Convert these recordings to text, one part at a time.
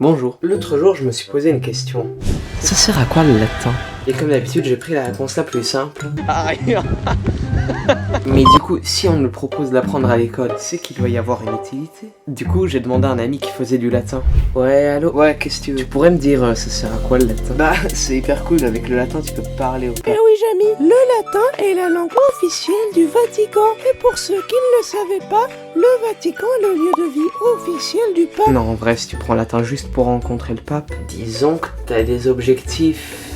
Bonjour. L'autre jour, je me suis posé une question. Ça sert à quoi le latin? Et comme d'habitude, j'ai pris la réponse la plus simple. Mais du coup, si on nous propose d'apprendre à l'école, c'est qu'il doit y avoir une utilité. Du coup, j'ai demandé à un ami qui faisait du latin. Ouais, allô? Ouais, qu'est-ce que tu veux? Tu pourrais me dire, ça sert à quoi le latin? Bah, c'est hyper cool, avec le latin, tu peux parler au... Eh oui, Jamy, le latin est la langue officielle du Vatican. Et pour ceux qui ne le savaient pas, le Vatican est le lieu de vie officiel du pape. Non, en vrai, si tu prends le latin juste pour rencontrer le pape, disons que t'as des objectifs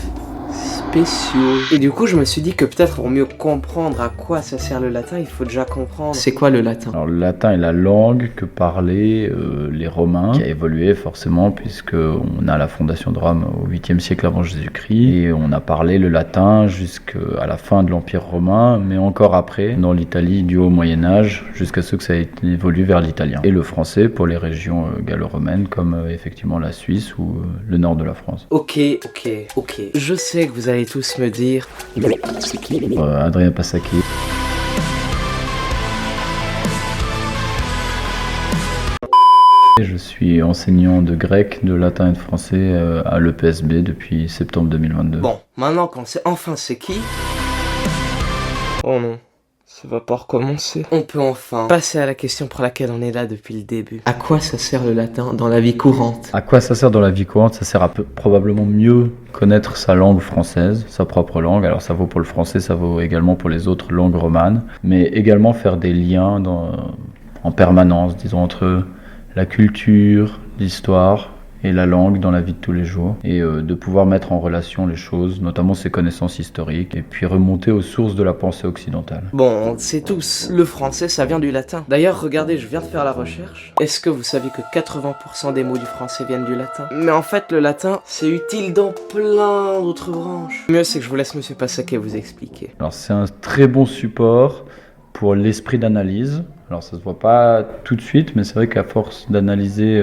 spéciaux. Et du coup, je me suis dit que peut-être pour mieux comprendre à quoi ça sert le latin, il faut déjà comprendre c'est quoi le latin. Alors le latin est la langue que parlaient les Romains, qui a évolué forcément puisque on a la fondation de Rome au 8e siècle avant Jésus-Christ et on a parlé le latin jusqu'à la fin de l'Empire romain, mais encore après dans l'Italie du haut Moyen-Âge jusqu'à ce que ça ait évolué vers l'italien. Et le français pour les régions gallo-romaines comme effectivement la Suisse ou le nord de la France. Ok. Je sais que vous allez tous me dire... Adrien Passaki. Je suis enseignant de grec, de latin et de français à l'EPSB depuis septembre 2022. Bon, maintenant qu'on sait enfin c'est qui... Oh non, ça va pas recommencer. On peut enfin passer à la question pour laquelle on est là depuis le début. À quoi ça sert le latin dans la vie courante? À quoi ça sert dans la vie courante? Ça sert à probablement mieux connaître sa langue française, sa propre langue. Alors ça vaut pour le français, ça vaut également pour les autres langues romanes. Mais également faire des liens en permanence, disons, entre la culture, l'histoire et la langue dans la vie de tous les jours, et de pouvoir mettre en relation les choses, notamment ses connaissances historiques, et puis remonter aux sources de la pensée occidentale. Bon, on le sait tous, le français ça vient du latin. D'ailleurs, regardez, je viens de faire la recherche. Est-ce que vous saviez que 80% des mots du français viennent du latin? Mais en fait, le latin, c'est utile dans plein d'autres branches. Le mieux, c'est que je vous laisse Monsieur Passaquet vous expliquer. Alors c'est un très bon support pour l'esprit d'analyse. Alors ça se voit pas tout de suite, mais c'est vrai qu'à force d'analyser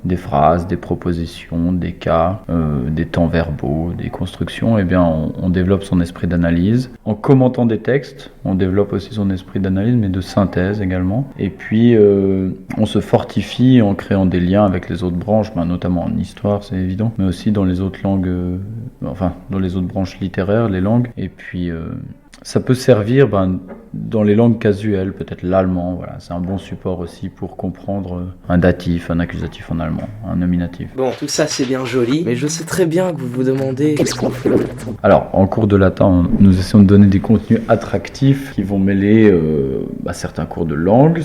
des phrases, des propositions, des cas, des temps verbaux, des constructions, eh bien on développe son esprit d'analyse. En commentant des textes, on développe aussi son esprit d'analyse, mais de synthèse également. Et puis on se fortifie en créant des liens avec les autres branches, notamment en histoire, c'est évident, mais aussi dans les autres langues, dans les autres branches littéraires, les langues. Et puis ça peut servir dans les langues casuelles, peut-être l'allemand, voilà. C'est un bon support aussi pour comprendre un datif, un accusatif en allemand, un nominatif. Bon, tout ça c'est bien joli, mais je sais très bien que vous vous demandez qu'est-ce qu'on fait le latin. Alors, en cours de latin, nous essayons de donner des contenus attractifs qui vont mêler certains cours de langue,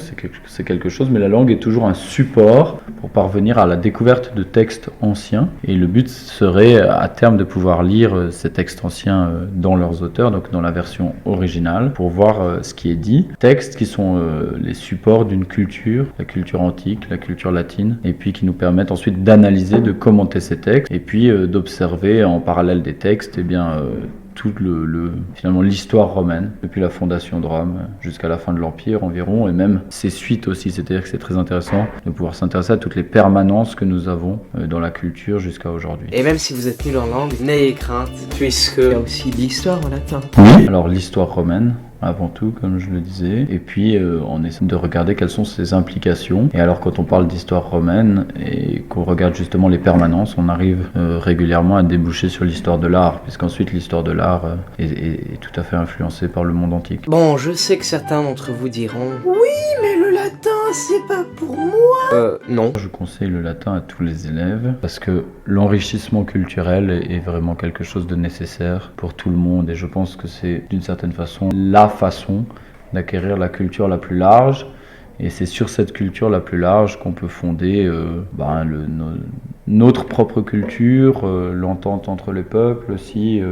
c'est quelque chose, mais la langue est toujours un support pour parvenir à la découverte de textes anciens. Et le but serait à terme de pouvoir lire ces textes anciens dans leurs auteurs, donc dans la version originale, pour voir ce qui est dit. Textes qui sont les supports d'une culture, la culture antique, la culture latine, et puis qui nous permettent ensuite d'analyser, de commenter ces textes, et puis d'observer en parallèle des textes, toute finalement l'histoire romaine, depuis la fondation de Rome jusqu'à la fin de l'Empire environ, et même ses suites aussi. C'est-à-dire que c'est très intéressant de pouvoir s'intéresser à toutes les permanences que nous avons dans la culture jusqu'à aujourd'hui. Et même si vous êtes nul en langue, n'ayez crainte, puisque il y a aussi l'histoire en latin. Oui. Alors l'histoire romaine, avant tout, comme je le disais, et puis on essaie de regarder quelles sont ses implications. Et alors quand on parle d'histoire romaine et qu'on regarde justement les permanences, on arrive régulièrement à déboucher sur l'histoire de l'art, puisqu'ensuite l'histoire de l'art est tout à fait influencée par le monde antique. Bon, je sais que certains d'entre vous diront... Oui, mais le latin, c'est pas pour moi. Non. Je conseille le latin à tous les élèves, parce que l'enrichissement culturel est vraiment quelque chose de nécessaire pour tout le monde, et je pense que c'est d'une certaine façon la façon d'acquérir la culture la plus large, et c'est sur cette culture la plus large qu'on peut fonder notre propre culture, l'entente entre les peuples aussi,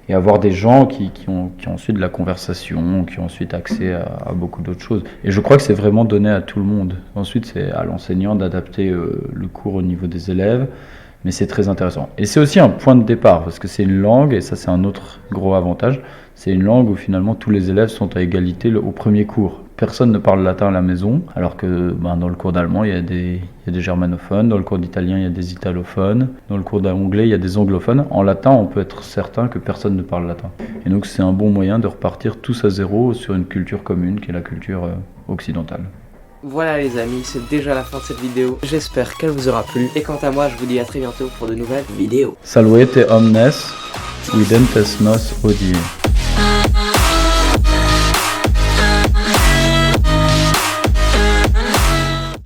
et avoir des gens qui ont ensuite de la conversation, qui ont ensuite accès à beaucoup d'autres choses. Et je crois que c'est vraiment donné à tout le monde. Ensuite, c'est à l'enseignant d'adapter le cours au niveau des élèves, mais c'est très intéressant. Et c'est aussi un point de départ, parce que c'est une langue, et ça c'est un autre gros avantage, c'est une langue où finalement tous les élèves sont à égalité au premier cours. Personne ne parle latin à la maison, alors que dans le cours d'allemand, il y a des germanophones, dans le cours d'italien, il y a des italophones, dans le cours d'anglais, il y a des anglophones. En latin, on peut être certain que personne ne parle latin. Et donc c'est un bon moyen de repartir tous à zéro sur une culture commune, qui est la culture occidentale. Voilà les amis, c'est déjà la fin de cette vidéo. J'espère qu'elle vous aura plu. Et quant à moi, je vous dis à très bientôt pour de nouvelles vidéos. Salvete omnes, videntes nos hodie.